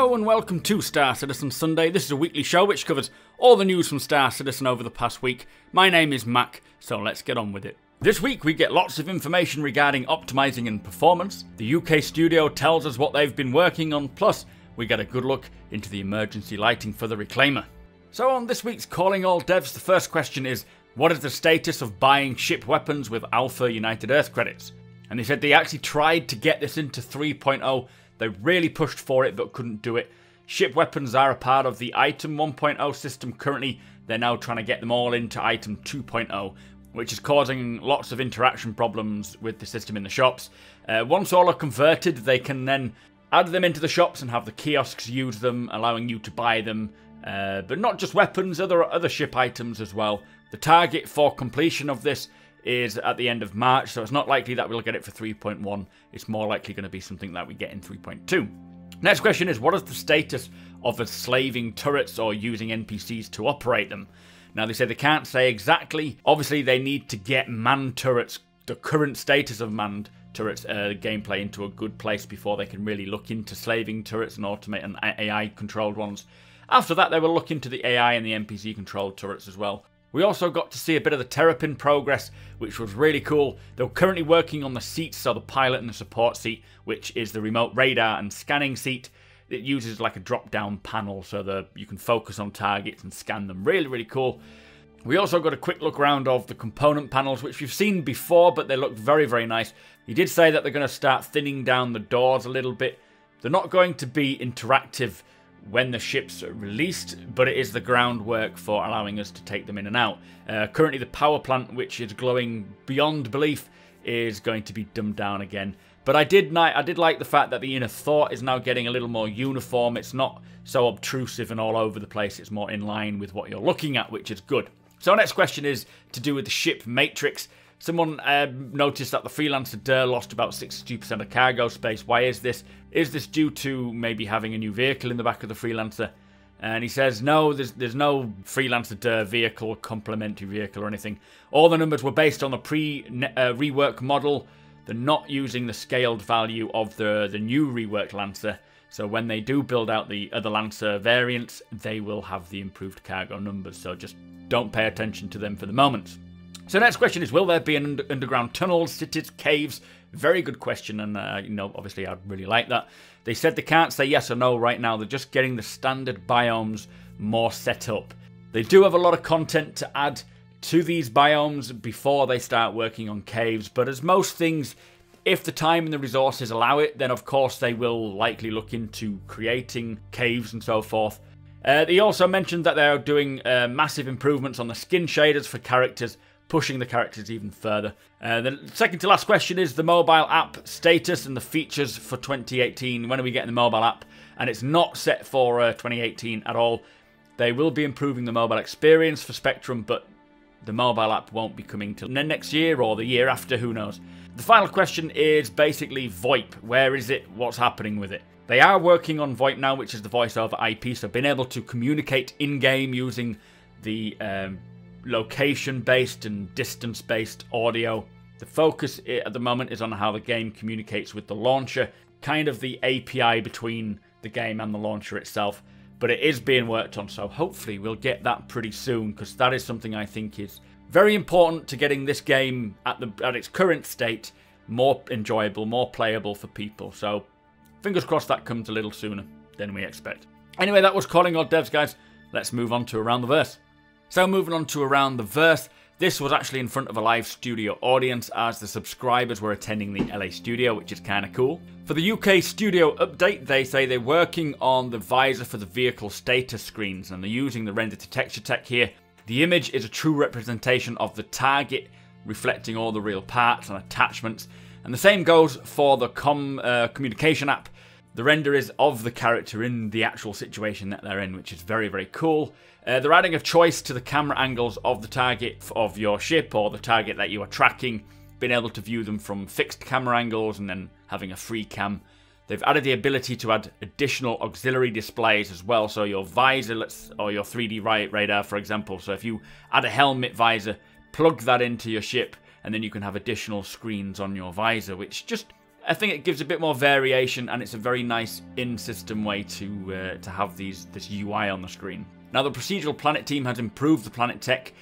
Hello and welcome to Star Citizen Sunday. This is a weekly show which covers all the news from Star Citizen over the past week. My name is Mac, so let's get on with it. This week we get lots of information regarding optimizing and performance. The UK studio tells us what they've been working on, plus we get a good look into the emergency lighting for the Reclaimer. So on this week's Calling All Devs, the first question is, what is the status of buying ship weapons with Alpha United Earth credits? And they said they actually tried to get this into 3.0. They really pushed for it but couldn't do it. Ship weapons are a part of the Item 1.0 system currently. They're now trying to get them all into Item 2.0, which is causing lots of interaction problems with the system in the shops. Once all are converted, they can then add them into the shops and have the kiosks use them, allowing you to buy them. But not just weapons, other ship items as well. The target for completion of this is at the end of March, so it's not likely that we'll get it for 3.1. It's more likely going to be something that we get in 3.2. Next question is, what is the status of enslaving turrets or using NPCs to operate them? Now, they say they can't say exactly. Obviously, they need to get manned turrets, the current status of manned turrets gameplay into a good place before they can really look into slaving turrets and automate and AI-controlled ones. After that, they will look into the AI and the NPC-controlled turrets as well. We also got to see a bit of the Terrapin progress, which was really cool. They're currently working on the seats, so the pilot and the support seat, which is the remote radar and scanning seat. It uses like a drop-down panel so that you can focus on targets and scan them. Really, really cool. We also got a quick look around of the component panels, which we've seen before, but they look very, very nice. He did say that they're going to start thinning down the doors a little bit. They're not going to be interactive when the ships are released, but it is the groundwork for allowing us to take them in and out. Currently the power plant, which is glowing beyond belief, is going to be dumbed down again. But I did like the fact that the inner thought is now getting a little more uniform. It's not so obtrusive and all over the place. It's more in line with what you're looking at, which is good. So next question is to do with the ship matrix. Someone noticed that the Freelancer Der lost about 62% of cargo space. Why is this? Is this due to maybe having a new vehicle in the back of the Freelancer? And he says, no, there's no Freelancer Der vehicle, complementary vehicle or anything. All the numbers were based on the rework model. They're not using the scaled value of the new reworked Lancer. So when they do build out the other Lancer variants, they will have the improved cargo numbers. So just don't pay attention to them for the moment. So next question is, will there be an underground tunnels, cities, caves? Very good question, and obviously I'd really like that. They said they can't say yes or no right now. They're just getting the standard biomes more set up. They do have a lot of content to add to these biomes before they start working on caves, but as most things, if the time and the resources allow it, then of course they will likely look into creating caves and so forth. They also mentioned that they're doing massive improvements on the skin shaders for characters, pushing the characters even further. The second to last question is the mobile app status and the features for 2018. When are we getting the mobile app? And it's not set for 2018 at all. They will be improving the mobile experience for Spectrum, but the mobile app won't be coming till next year or the year after, who knows. The final question is basically VoIP. Where is it? What's happening with it? They are working on VoIP now, which is the voice over IP, so being able to communicate in-game using the location-based and distance-based audio. The focus at the moment is on how the game communicates with the launcher, kind of the API between the game and the launcher itself. But it is being worked on, so hopefully we'll get that pretty soon, because that is something I think is very important to getting this game at its current state more enjoyable, more playable for people. So fingers crossed that comes a little sooner than we expect. Anyway, that was Calling All Devs, guys. Let's move on to Around the Verse. So moving on to Around the Verse, this was actually in front of a live studio audience as the subscribers were attending the LA studio, which is kind of cool. For the UK studio update, they say they're working on the visor for the vehicle status screens, and they're using the render to texture tech here. The image is a true representation of the target, reflecting all the real parts and attachments. And the same goes for the communication app. The render is of the character in the actual situation that they're in, which is very, very cool. They're adding a choice to the camera angles of the target of your ship or the target that you are tracking, being able to view them from fixed camera angles and then having a free cam. They've added the ability to add additional auxiliary displays as well, so your visor or your 3D radar, for example. So if you add a helmet visor, plug that into your ship, and then you can have additional screens on your visor, which just I think it gives a bit more variation, and it's a very nice in-system way to have this UI on the screen. Now, the procedural planet team has improved the planet tech,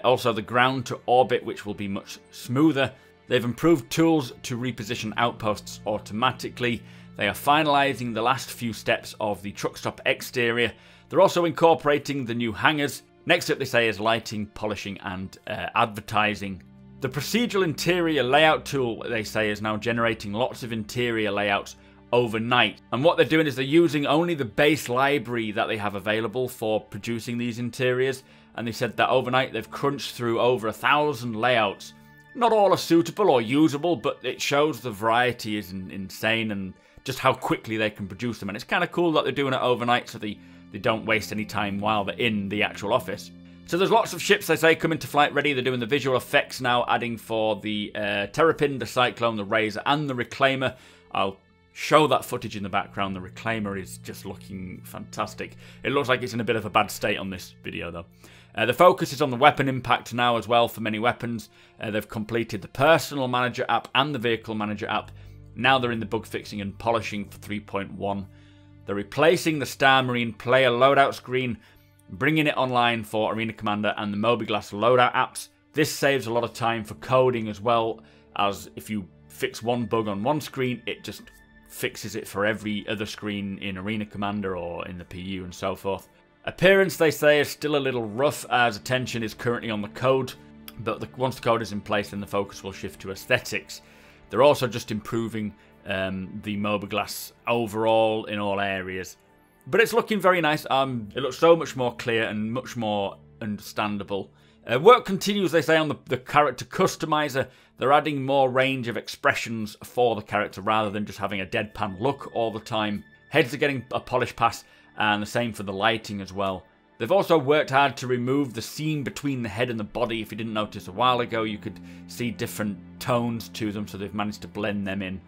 also the ground to orbit, which will be much smoother. They've improved tools to reposition outposts automatically. They are finalising the last few steps of the truck stop exterior. They're also incorporating the new hangars. Next up, they say, is lighting, polishing, and advertising. The procedural interior layout tool, they say, is now generating lots of interior layouts overnight. And what they're doing is they're using only the base library that they have available for producing these interiors. And they said that overnight they've crunched through over 1,000 layouts. Not all are suitable or usable, but it shows the variety is insane and just how quickly they can produce them. And it's kind of cool that they're doing it overnight so they don't waste any time while they're in the actual office. So there's lots of ships, they say, coming to flight ready. They're doing the visual effects now, adding for the Terrapin, the Cyclone, the Razor, and the Reclaimer. I'll show that footage in the background. The Reclaimer is just looking fantastic. It looks like it's in a bit of a bad state on this video, though. The focus is on the weapon impact now as well for many weapons. They've completed the Personal Manager app and the Vehicle Manager app. Now they're in the bug fixing and polishing for 3.1. They're replacing the Star Marine player loadout screen, bringing it online for Arena Commander and the Mobiglass loadout apps. This saves a lot of time for coding as well, as if you fix one bug on one screen, it just fixes it for every other screen in Arena Commander or in the PU and so forth. Appearance, they say, is still a little rough as attention is currently on the code, but once the code is in place, then the focus will shift to aesthetics. They're also just improving the Mobiglass overall in all areas. But it's looking very nice. It looks so much more clear and much more understandable. Work continues, they say, on the character customizer. They're adding more range of expressions for the character rather than just having a deadpan look all the time. Heads are getting a polish pass, and the same for the lighting as well. They've also worked hard to remove the seam between the head and the body. If you didn't notice a while ago, you could see different tones to them, so they've managed to blend them in.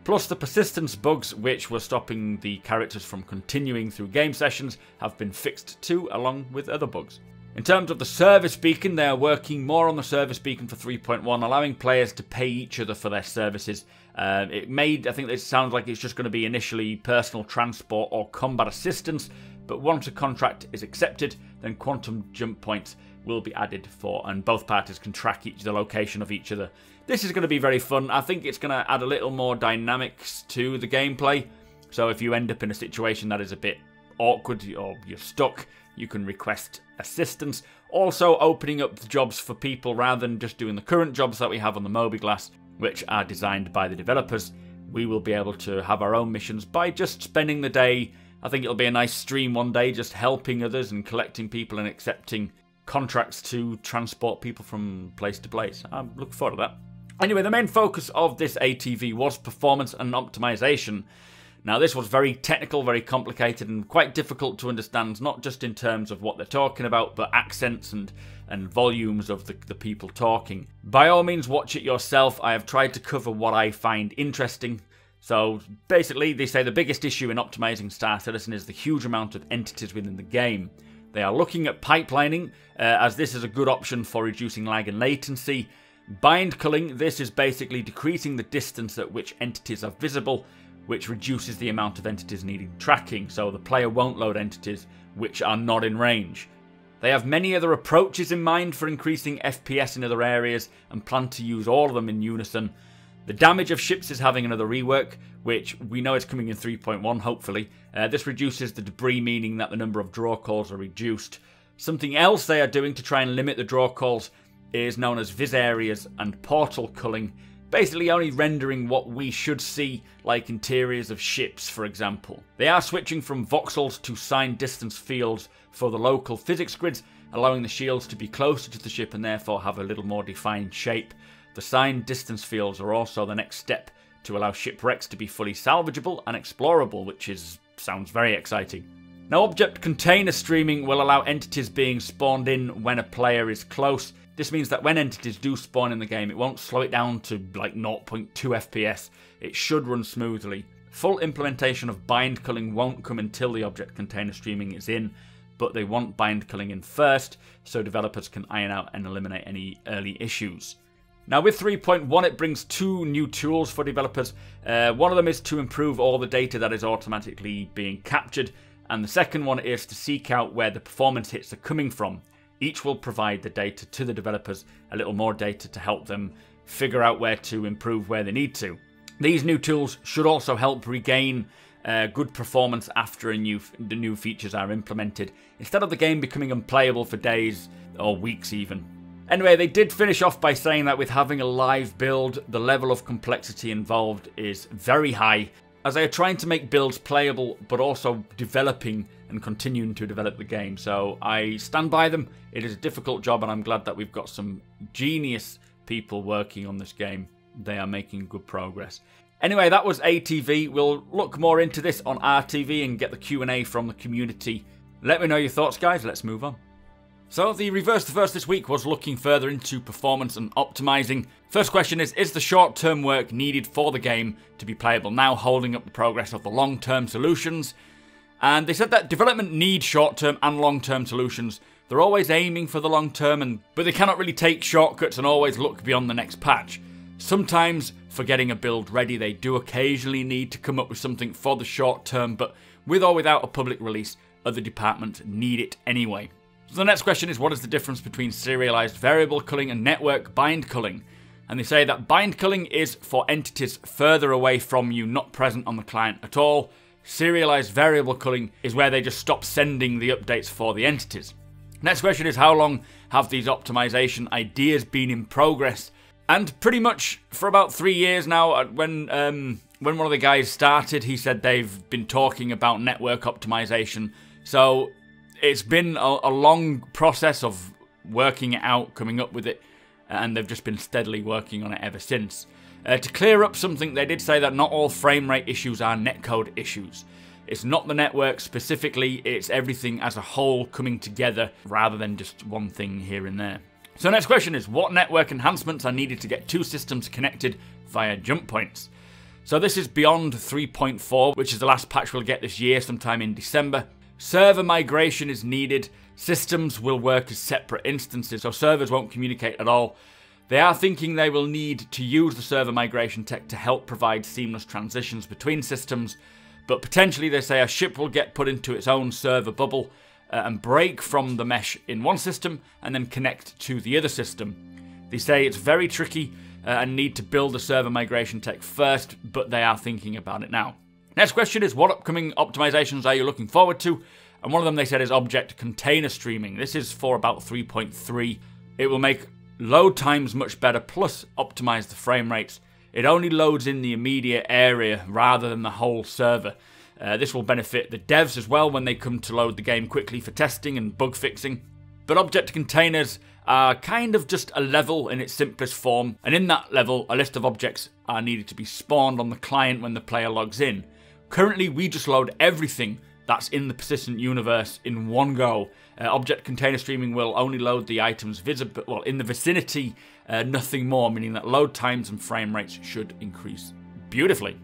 Plus, the persistence bugs, which were stopping the characters from continuing through game sessions, have been fixed too, along with other bugs. In terms of the service beacon, they are working more on the service beacon for 3.1, allowing players to pay each other for their services. I think it sounds like it's just going to be initially personal transport or combat assistance, but once a contract is accepted, then quantum jump points will be added for, and both parties can track the location of each other. This is going to be very fun. I think it's going to add a little more dynamics to the gameplay. So if you end up in a situation that is a bit awkward or you're stuck, you can request assistance. Also opening up the jobs for people rather than just doing the current jobs that we have on the Mobiglass, which are designed by the developers. We will be able to have our own missions by just spending the day. I think it'll be a nice stream one day, just helping others and collecting people and accepting contracts to transport people from place to place. I'm looking forward to that. Anyway, the main focus of this ATV was performance and optimization. Now, this was very technical, very complicated, and quite difficult to understand, not just in terms of what they're talking about, but accents and volumes of the people talking. By all means, watch it yourself. I have tried to cover what I find interesting. So, basically, they say the biggest issue in optimizing Star Citizen is the huge amount of entities within the game. They are looking at pipelining, as this is a good option for reducing lag and latency. Bind culling, this is basically decreasing the distance at which entities are visible, which reduces the amount of entities needing tracking, so the player won't load entities which are not in range. They have many other approaches in mind for increasing FPS in other areas and plan to use all of them in unison. The damage of ships is having another rework, which we know is coming in 3.1, hopefully. This reduces the debris, meaning that the number of draw calls are reduced. Something else they are doing to try and limit the draw calls is known as vis areas and portal culling, basically only rendering what we should see, like interiors of ships, for example. They are switching from voxels to signed distance fields for the local physics grids, allowing the shields to be closer to the ship and therefore have a little more defined shape. The signed distance fields are also the next step to allow shipwrecks to be fully salvageable and explorable, which sounds very exciting. Now, object container streaming will allow entities being spawned in when a player is close. This means that when entities do spawn in the game, it won't slow it down to like 0.2 FPS. It should run smoothly. Full implementation of bind culling won't come until the object container streaming is in, but they want bind culling in first, so developers can iron out and eliminate any early issues. Now with 3.1 it brings two new tools for developers. One of them is to improve all the data that is automatically being captured, and the second one is to seek out where the performance hits are coming from. Each will provide the data to the developers, a little more data to help them figure out where to improve where they need to. These new tools should also help regain good performance after the new features are implemented, instead of the game becoming unplayable for days or weeks even. Anyway, they did finish off by saying that with having a live build, the level of complexity involved is very high, as they are trying to make builds playable, but also developing and continuing to develop the game. So I stand by them. It is a difficult job, and I'm glad that we've got some genius people working on this game. They are making good progress. Anyway, that was ATV. We'll look more into this on RTV and get the Q&A from the community. Let me know your thoughts, guys. Let's move on. So the Reverse the First this week was looking further into performance and optimizing. First question is the short-term work needed for the game to be playable now holding up the progress of the long-term solutions? And they said that development needs short-term and long-term solutions. They're always aiming for the long-term, but they cannot really take shortcuts and always look beyond the next patch. Sometimes, for getting a build ready, they do occasionally need to come up with something for the short-term, but with or without a public release, other departments need it anyway. So the next question is, what is the difference between serialized variable culling and network bind culling? And they say that bind culling is for entities further away from you, not present on the client at all. Serialized variable culling is where they just stop sending the updates for the entities. Next question is, how long have these optimization ideas been in progress? And pretty much for about 3 years now. When one of the guys started, he said they've been talking about network optimization. So it's been a long process of working it out, coming up with it, and they've just been steadily working on it ever since. To clear up something, they did say that not all frame rate issues are netcode issues. It's not the network specifically, it's everything as a whole coming together rather than just one thing here and there. So next question is, what network enhancements are needed to get two systems connected via jump points? So this is beyond 3.4, which is the last patch we'll get this year, sometime in December. Server migration is needed. Systems will work as separate instances, so servers won't communicate at all. They are thinking they will need to use the server migration tech to help provide seamless transitions between systems, but potentially they say a ship will get put into its own server bubble and break from the mesh in one system and then connect to the other system. They say it's very tricky and need to build the server migration tech first, but they are thinking about it now. Next question is, what upcoming optimizations are you looking forward to? And one of them they said is object container streaming. This is for about 3.3. It will make load times much better, plus optimize the frame rates. It only loads in the immediate area rather than the whole server. This will benefit the devs as well when they come to load the game quickly for testing and bug fixing. But object containers are kind of just a level in its simplest form, and in that level a list of objects are needed to be spawned on the client when the player logs in. Currently we just load everything that's in the persistent universe in one go. Object container streaming will only load the items visible in the vicinity, nothing more, meaning that load times and frame rates should increase beautifully.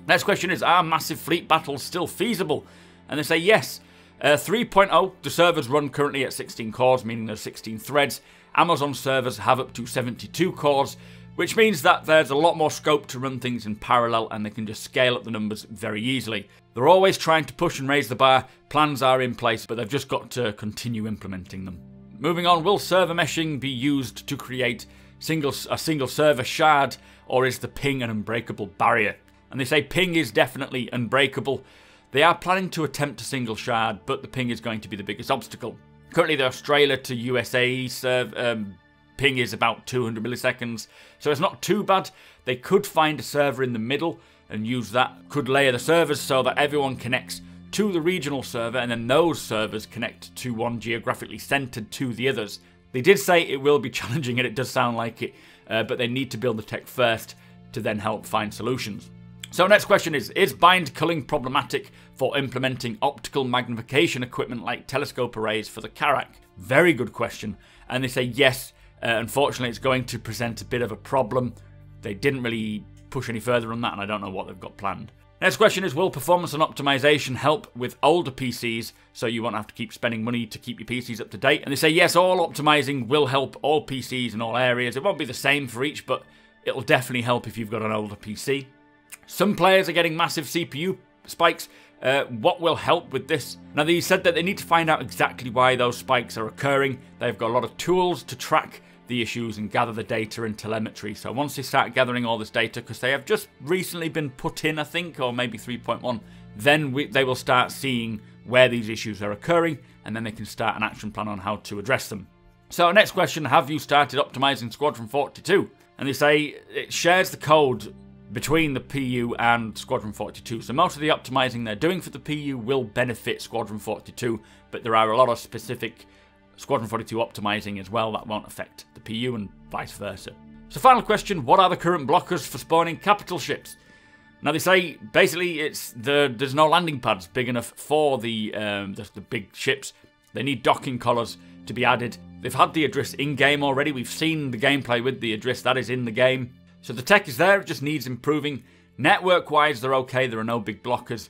Next question is, are massive fleet battles still feasible? And they say yes. 3.0, the servers run currently at 16 cores, meaning there's 16 threads. Amazon servers have up to 72 cores, which means that there's a lot more scope to run things in parallel, and they can just scale up the numbers very easily. They're always trying to push and raise the bar. Plans are in place, but they've just got to continue implementing them. Moving on, will server meshing be used to create a single server shard, or is the ping an unbreakable barrier? And they say ping is definitely unbreakable. They are planning to attempt a single shard, but the ping is going to be the biggest obstacle. Currently, the Australia to USA ping is about 200 milliseconds, so it's not too bad. They could find a server in the middle and use that, could layer the servers so that everyone connects to the regional server, and then those servers connect to one geographically centered to the others. They did say it will be challenging, and it does sound like it, but they need to build the tech first to then help find solutions. So next question is bind culling problematic for implementing optical magnification equipment like telescope arrays for the Karak? Very good question, and they say yes. Unfortunately, it's going to present a bit of a problem. They didn't really push any further on that, and I don't know what they've got planned. Next question is, will performance and optimization help with older PCs so you won't have to keep spending money to keep your PCs up to date? And they say yes, all optimizing will help all PCs in all areas. It won't be the same for each, but it'll definitely help if you've got an older PC. Some players are getting massive CPU spikes. What will help with this? Now, they said that they need to find out exactly why those spikes are occurring. They've got a lot of tools to track the issues and gather the data and telemetry. So once they start gathering all this data, because they have just recently been put in, I think, or maybe 3.1, then they will start seeing where these issues are occurring, and then they can start an action plan on how to address them. So next question, have you started optimizing Squadron 42? And they say it shares the code between the PU and Squadron 42. So most of the optimizing they're doing for the PU will benefit Squadron 42, but there are a lot of specific Squadron 42 optimizing as well that won't affect the PU and vice versa. So final question, what are the current blockers for spawning capital ships? Now they say basically there's no landing pads big enough for the big ships. They need docking collars to be added. They've had the Idris in-game already. We've seen the gameplay with the Idris, that is in the game. So the tech is there, it just needs improving. Network-wise, they're okay, there are no big blockers.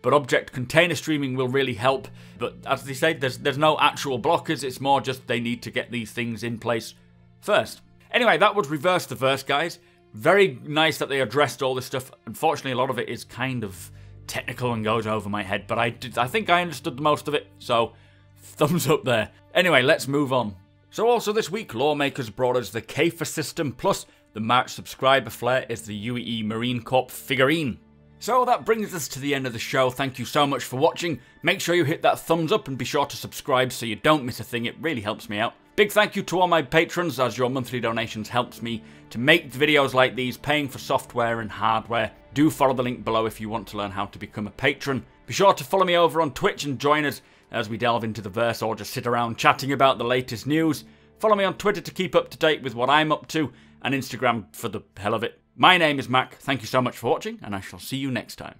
But object container streaming will really help. But as they say, there's no actual blockers. It's more just they need to get these things in place first. Anyway, that would reverse the verse, guys. Very nice that they addressed all this stuff. Unfortunately, a lot of it is kind of technical and goes over my head. But I think I understood most of it. So, thumbs up there. Anyway, let's move on. So also this week, lawmakers brought us the Kaifa system. Plus, the March subscriber flare is the UAE Marine Corps figurine. So that brings us to the end of the show. Thank you so much for watching. Make sure you hit that thumbs up and be sure to subscribe so you don't miss a thing. It really helps me out. Big thank you to all my patrons, as your monthly donations helps me to make videos like these, paying for software and hardware. Do follow the link below if you want to learn how to become a patron. Be sure to follow me over on Twitch and join us as we delve into the verse or just sit around chatting about the latest news. Follow me on Twitter to keep up to date with what I'm up to, and Instagram for the hell of it. My name is Mac, thank you so much for watching, and I shall see you next time.